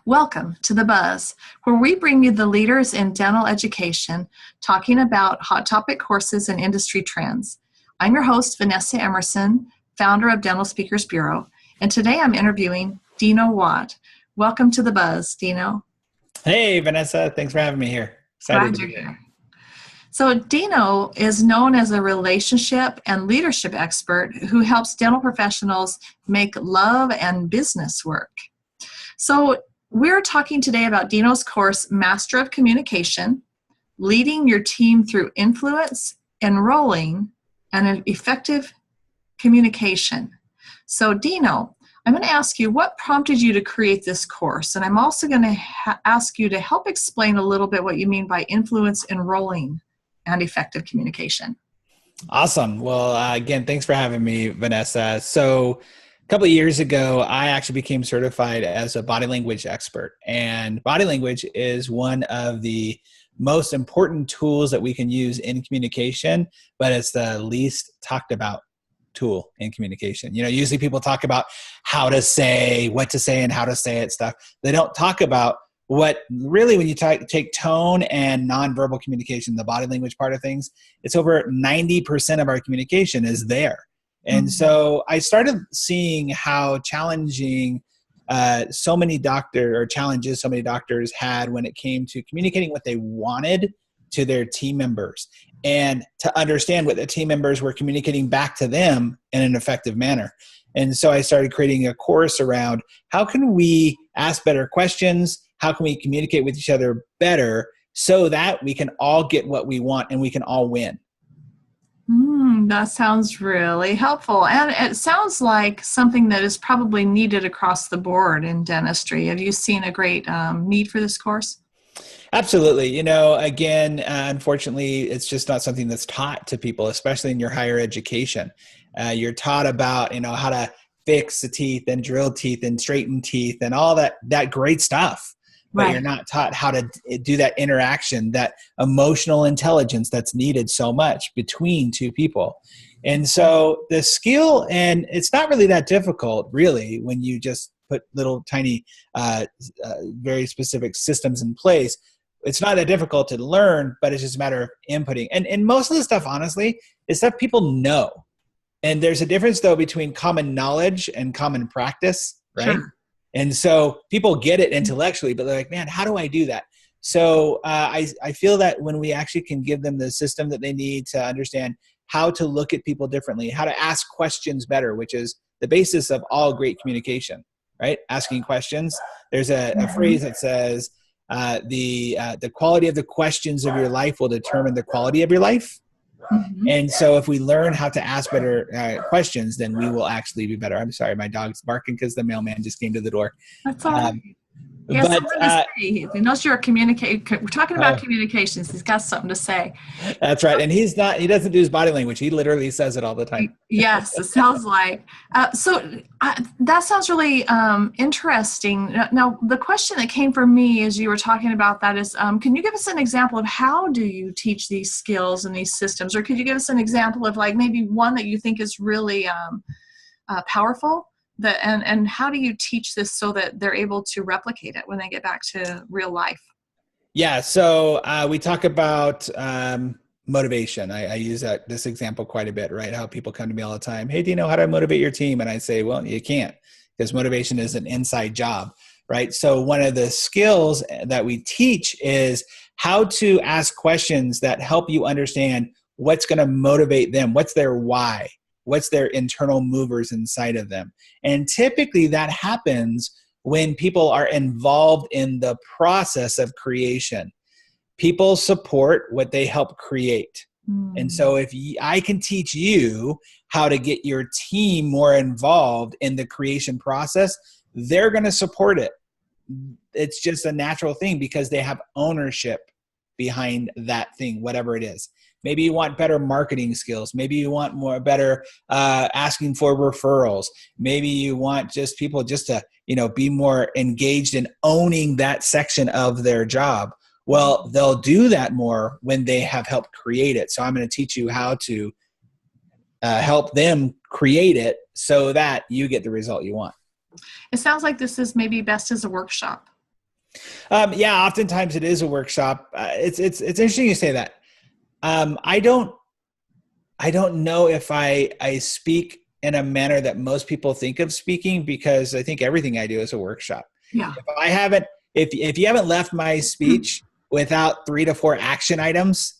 Welcome to The Buzz, where we bring you the leaders in dental education talking about hot topic courses and industry trends. I'm your host, Vanessa Emerson, founder of Dental Speakers Bureau, and today I'm interviewing Dino Watt. Welcome to The Buzz, Dino. Hey, Vanessa. Thanks for having me here. Excited Glad to you're be here. here. So Dino is known as a relationship and leadership expert who helps dental professionals make love and business work. So we're talking today about Dino's course, Master of Communication, Leading Your Team Through Influence, Enrolling, and an Effective Communication. So Dino, I'm going to ask you what prompted you to create this course, and I'm also going to ask you to help explain a little bit what you mean by influence, enrolling, and effective communication. Awesome. Well, again, thanks for having me, Vanessa. So a couple of years ago, I actually became certified as a body language expert. And body language is one of the most important tools that we can use in communication, but it's the least talked about tool in communication. You know, usually people talk about how to say, what to say, and how to say it stuff. They don't talk about what really, when you take tone and nonverbal communication, the body language part of things, it's over 90% of our communication is there. And so I started seeing how challenging challenges so many doctors had when it came to communicating what they wanted to their team members and to understand what the team members were communicating back to them in an effective manner. And so I started creating a course around how can we ask better questions, how can we communicate with each other better so that we can all get what we want and we can all win. That sounds really helpful. And it sounds like something that is probably needed across the board in dentistry. Have you seen a great need for this course? Absolutely. You know, again, unfortunately, it's just not something that's taught to people, especially in your higher education. You're taught about, you know, how to fix the teeth and drill teeth and straighten teeth and all that great stuff. But Right. You're not taught how to do that interaction, that emotional intelligence that's needed so much between two people. And so the skill, and it's not really that difficult, really, when you just put little tiny, very specific systems in place. It's not that difficult to learn, but it's just a matter of inputting. And most of the stuff, honestly, is stuff people know. And there's a difference, though, between common knowledge and common practice, right? Sure. And so people get it intellectually, but they're like, man, how do I do that? So I feel that when we actually can give them the system that they need to understand how to look at people differently, how to ask questions better, which is the basis of all great communication, right? Asking questions. There's a phrase that says the quality of the questions of your life will determine the quality of your life. And so if we learn how to ask better questions, then we will actually be better. I'm sorry, my dog's barking because the mailman just came to the door. That's all right. He has something to say. He knows you're we're talking about communications. He's got something to say. That's right. And he doesn't do his body language. He literally says it all the time. Yes, it sounds like. That sounds really interesting. Now, the question that came for me as you were talking about that is, can you give us an example of how do you teach these skills and these systems? Or could you give us an example of like maybe one that you think is really powerful? And how do you teach this so that they're able to replicate it when they get back to real life? Yeah, so we talk about motivation. I use this example quite a bit, right? How people come to me all the time. Hey, do you know how to motivate your team? And I say, well, you can't, because motivation is an inside job, right? So one of the skills that we teach is how to ask questions that help you understand what's going to motivate them. What's their why? What's their internal movers inside of them? And typically that happens when people are involved in the process of creation. People support what they help create. And so if I can teach you how to get your team more involved in the creation process, they're going to support it. It's just a natural thing because they have ownership behind that thing, whatever it is. Maybe you want better marketing skills. Maybe you want better asking for referrals. Maybe you want just people just to, be more engaged in owning that section of their job. Well, they'll do that more when they have helped create it. So I'm going to teach you how to help them create it so that you get the result you want. It sounds like this is maybe best as a workshop. Yeah, oftentimes it is a workshop. It's interesting you say that. I don't know if I speak in a manner that most people think of speaking, because I think everything I do is a workshop. Yeah. If I haven't, if you haven't left my speech without 3 to 4 action items,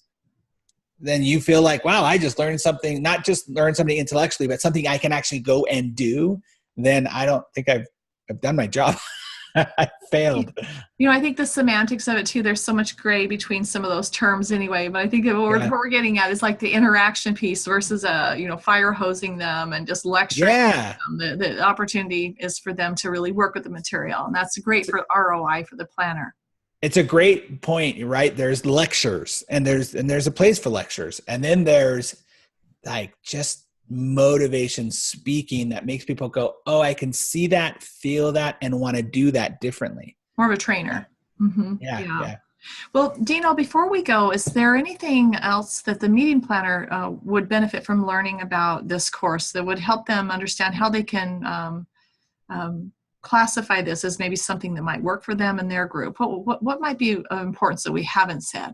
then you feel like, wow, I just learned something, not just learned something intellectually, but something I can actually go and do. Then I don't think I've done my job. I failed. I think the semantics of it too, there's so much gray between some of those terms anyway, but I think that what we're getting at is like the interaction piece versus fire hosing them and just lecturing them. The opportunity is for them to really work with the material, and that's great for ROI for the planner. It's a great point, right? There's lectures, and there's a place for lectures, and then there's like just motivation speaking that makes people go, oh, I can see that, feel that, and want to do that differently. More of a trainer. Mm-hmm. Yeah. Well, Dino, before we go, is there anything else that the meeting planner would benefit from learning about this course that would help them understand how they can classify this as maybe something that might work for them and their group? What might be of importance that we haven't said?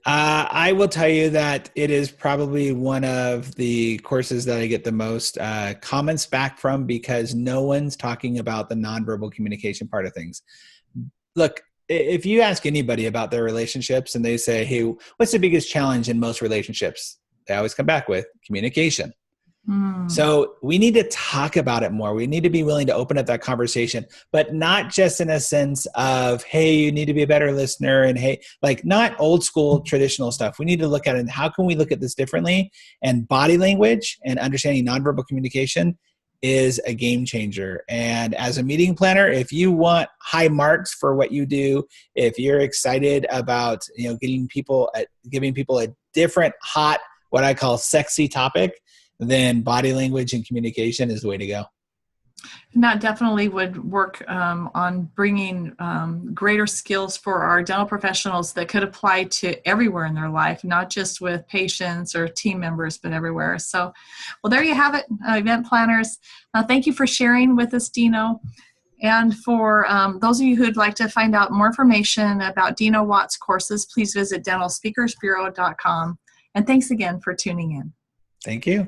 I will tell you that it is probably one of the courses that I get the most comments back from, because no one's talking about the nonverbal communication part of things. Look, if you ask anybody about their relationships and they say, hey, what's the biggest challenge in most relationships? They always come back with communication. So we need to talk about it more. We need to be willing to open up that conversation, but not just in a sense of, hey, you need to be a better listener, and hey, like not old school traditional stuff. We need to look at it and how can we look at this differently? And body language and understanding nonverbal communication is a game changer. And as a meeting planner, if you want high marks for what you do, if you're excited about, giving people a different, hot, what I call sexy topic, then body language and communication is the way to go. And that definitely would work on bringing greater skills for our dental professionals that could apply to everywhere in their life, not just with patients or team members, but everywhere. So, well, there you have it, event planners. Thank you for sharing with us, Dino. And for those of you who'd like to find out more information about Dino Watt's courses, please visit dentalspeakersbureau.com. And thanks again for tuning in. Thank you.